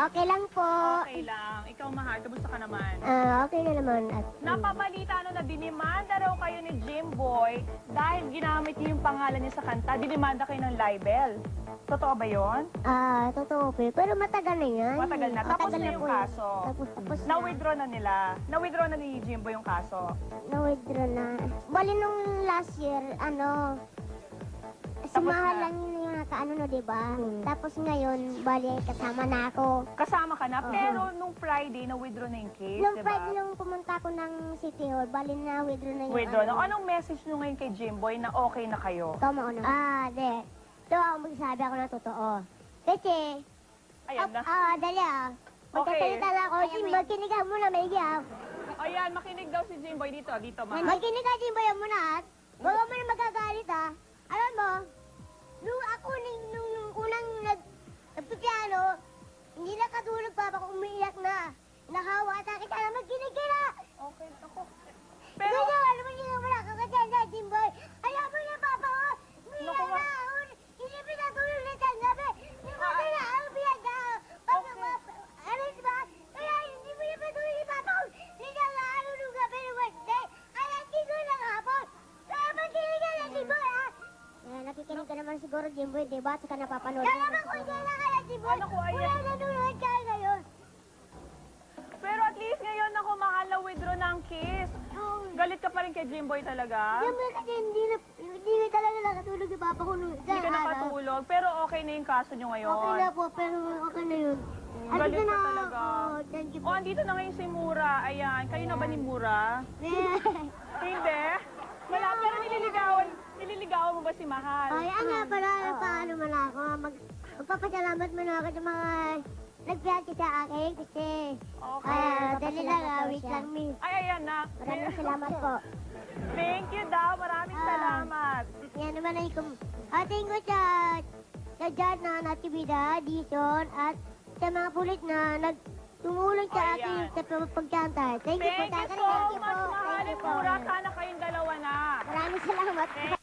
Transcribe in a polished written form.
Okay lang po. Okay lang. Ikaw, mahal, kamusta ka naman? Okay na naman. At, Napabalita na dinimanda raw kayo ni Jimboy dahil ginamit niyo yung pangalan niya sa kanta. Dinimanda kayo ng libel. Totoo ba yon? totoo po. Pero matagal na yan. Matagal na. Tapos Matagal na yung po kaso. Tapos na. Na-withdraw na nila. Na-withdraw na ni Jimboy yung kaso. Na-withdraw na. Bali nung last year, si Tapos Mahal na. lang yun yung nakaano no, diba? Tapos ngayon, bali kasama na ako. Kasama ka na. Pero nung Friday, na-withdraw na yung case, Nung diba? Friday nung pumunta ako ng City Hall, bali na withdraw na yung Withdraw na. Anong message nyo ngayon kay Jimboy na okay na kayo? Tama ano? De. Ito ako magsasabi ako ng totoo. Kasi, Ayan na. dali Okay. Magkasalita na ako. Magkinig ka muna, Maigi Ayan, makinig daw si Jimboy dito. Dito, mahal. Magkinig ka, Jimboy, muna at. Bago mo na magagalit Alam mo, nung ako, nung unang nagpipiano, hindi na katulog pa ako umiiyak na. Nahawa sa akin, sana magkinig ka na. Okay, ako. Pero, Pero, alam mo, hindi ka wala kang kasya, Jimboy. Alam mo na, Papa, umiiyak Naku, na ako. Hindi pinatulog na sa gabi. Hindi mo na ako biyak na. Ano ba? Kaya hindi mo na patuloy ni Papa. Hindi na ano nung gabi ng Wednesday. Alas 5 ng hapon. Kaya magkinig ka na, Jimboy, nakikinig ka naman siguro, Jimboy, diba? At saka napapanood. Kaya naman kung hindi na kaya, Jimboy. Ano ko, ayan. Wala nanonood ka ngayon. pero at least ngayon ako mahal na withdraw ng kiss. Galit ka pa rin kay Jimboy talaga? Jimboy, kasi hindi na talaga nakatulog si Papa ko nung Hindi ka nakatulog, pero okay na yung kaso nyo ngayon. Okay na po, pero okay na yun. Galit Andito ka na talaga. ako. Thank you po. Oh, andito na ngayon si Mura. Ayan, kayo na ba ni Mura? Hindi. Wala, pero nililigawan mo ba si Mahal? Ayan nga pala, paano man ako. Magpapasalamat mo na ako sa mga nagpiyati sa akin kasi Okay. dali lang, wait lang, miss. Ay, ayan na. Maraming salamat po. Thank you daw. Maraming salamat. Yan naman ay ating ko sa dyan na natibida, Dison, at sa mga pulit na nagtumulong sa akin Ayan. sa pagkanta. Thank you po, Thank you Tatay. so Thank you much, po. Mahal Thank and you po. Mura. Sana kayong dalawa na. Maraming salamat.